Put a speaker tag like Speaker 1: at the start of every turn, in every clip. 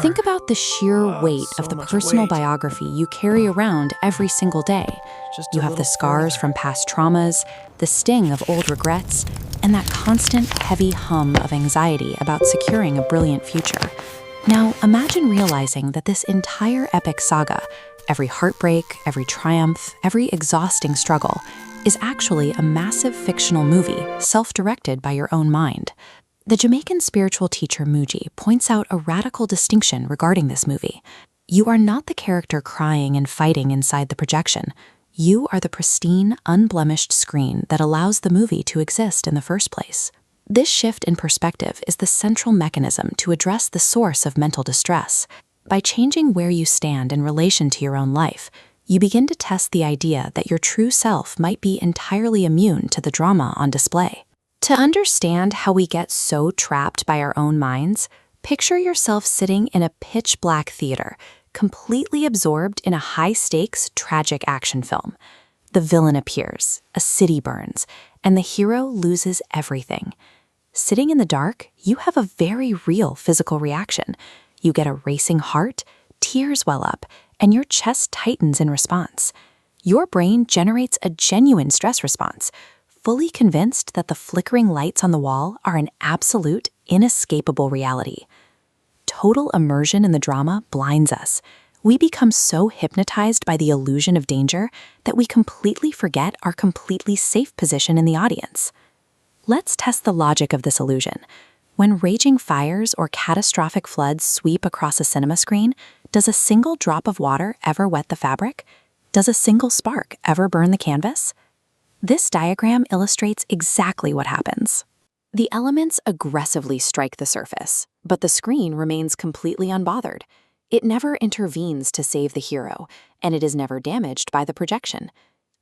Speaker 1: Think about the sheer weight
Speaker 2: so
Speaker 1: of the
Speaker 2: much
Speaker 1: personal
Speaker 2: weight.
Speaker 1: biography you carry around every single day.
Speaker 2: Just
Speaker 1: You
Speaker 2: a
Speaker 1: have the
Speaker 2: little
Speaker 1: scars
Speaker 2: further.
Speaker 1: from past traumas, the sting of old regrets, and that constant heavy hum of anxiety about securing a brilliant future. Now, imagine realizing that this entire epic saga, every heartbreak, every triumph, every exhausting struggle, is actually a massive fictional movie self-directed by your own mind. The Jamaican spiritual teacher Mooji points out a radical distinction regarding this movie. You are not the character crying and fighting inside the projection. You are the pristine, unblemished screen that allows the movie to exist in the first place. This shift in perspective is the central mechanism to address the source of mental distress. By changing where you stand in relation to your own life, you begin to test the idea that your true self might be entirely immune to the drama on display. To understand how we get so trapped by our own minds, picture yourself sitting in a pitch-black theater, completely absorbed in a high-stakes, tragic action film. The villain appears, a city burns, and the hero loses everything. Sitting in the dark, you have a very real physical reaction. You get a racing heart, tears well up, and your chest tightens in response. Your brain generates a genuine stress response, fully convinced that the flickering lights on the wall are an absolute, inescapable reality. Total immersion in the drama blinds us. We become so hypnotized by the illusion of danger that we completely forget our completely safe position in the audience. Let's test the logic of this illusion. When raging fires or catastrophic floods sweep across a cinema screen, does a single drop of water ever wet the fabric? Does a single spark ever burn the canvas? This diagram illustrates exactly what happens. The elements aggressively strike the surface, but the screen remains completely unbothered. It never intervenes to save the hero, and it is never damaged by the projection.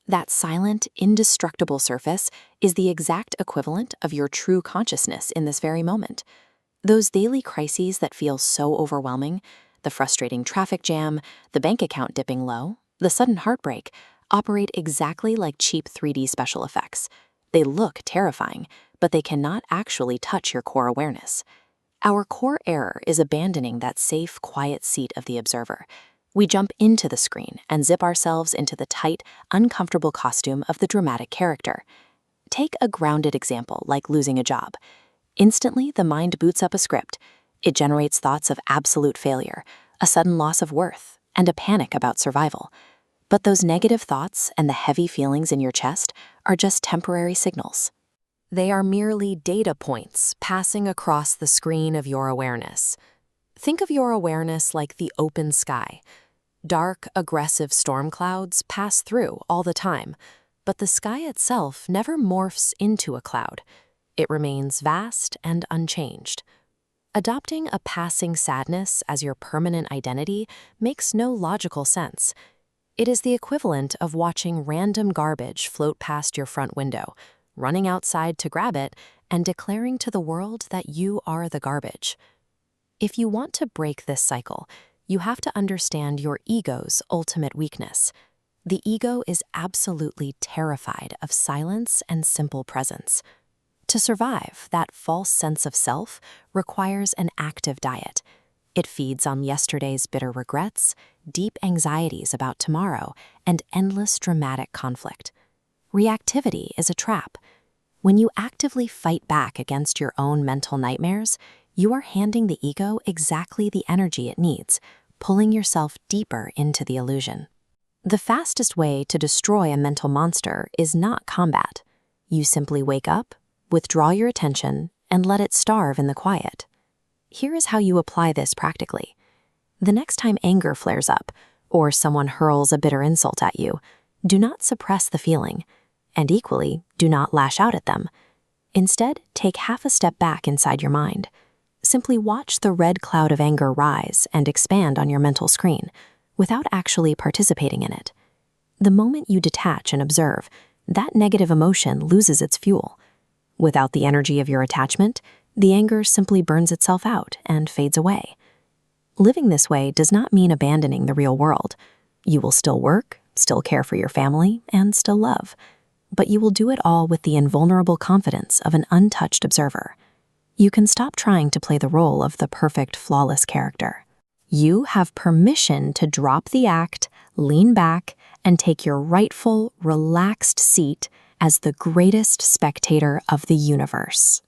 Speaker 1: That silent, indestructible surface is the exact equivalent of your true consciousness in this very moment. Those daily crises that feel so overwhelming, the frustrating traffic jam, the bank account dipping low, the sudden heartbreak, operate exactly like cheap 3D special effects. They look terrifying, but they cannot actually touch your core awareness. Our core error is abandoning that safe, quiet seat of the observer. We jump into the screen and zip ourselves into the tight, uncomfortable costume of the dramatic character. Take a grounded example like losing a job. Instantly, the mind boots up a script. It generates thoughts of absolute failure, a sudden loss of worth, and a panic about survival. But those negative thoughts and the heavy feelings in your chest are just temporary signals. They are merely data points passing across the screen of your awareness. Think of your awareness like the open sky. Dark, aggressive storm clouds pass through all the time, but the sky itself never morphs into a cloud. It remains vast and unchanged. Adopting a passing sadness as your permanent identity makes no logical sense. It is the equivalent of watching random garbage float past your front window, running outside to grab it, and declaring to the world that you are the garbage. If you want to break this cycle, you have to understand your ego's ultimate weakness. The ego is absolutely terrified of silence and simple presence. To survive, that false sense of self requires an active diet. It feeds on yesterday's bitter regrets, deep anxieties about tomorrow, and endless dramatic conflict. Reactivity is a trap. When you actively fight back against your own mental nightmares, you are handing the ego exactly the energy it needs, pulling yourself deeper into the illusion. The fastest way to destroy a mental monster is not combat. You simply wake up, withdraw your attention, and let it starve in the quiet. Here is how you apply this practically. The next time anger flares up, or someone hurls a bitter insult at you, do not suppress the feeling, and equally, do not lash out at them. Instead, take half a step back inside your mind. Simply watch the red cloud of anger rise and expand on your mental screen, without actually participating in it. The moment you detach and observe, that negative emotion loses its fuel. Without the energy of your attachment, the anger simply burns itself out and fades away. Living this way does not mean abandoning the real world. You will still work, still care for your family, and still love. But you will do it all with the invulnerable confidence of an untouched observer. You can stop trying to play the role of the perfect, flawless character. You have permission to drop the act, lean back, and take your rightful, relaxed seat as the greatest spectator of the universe.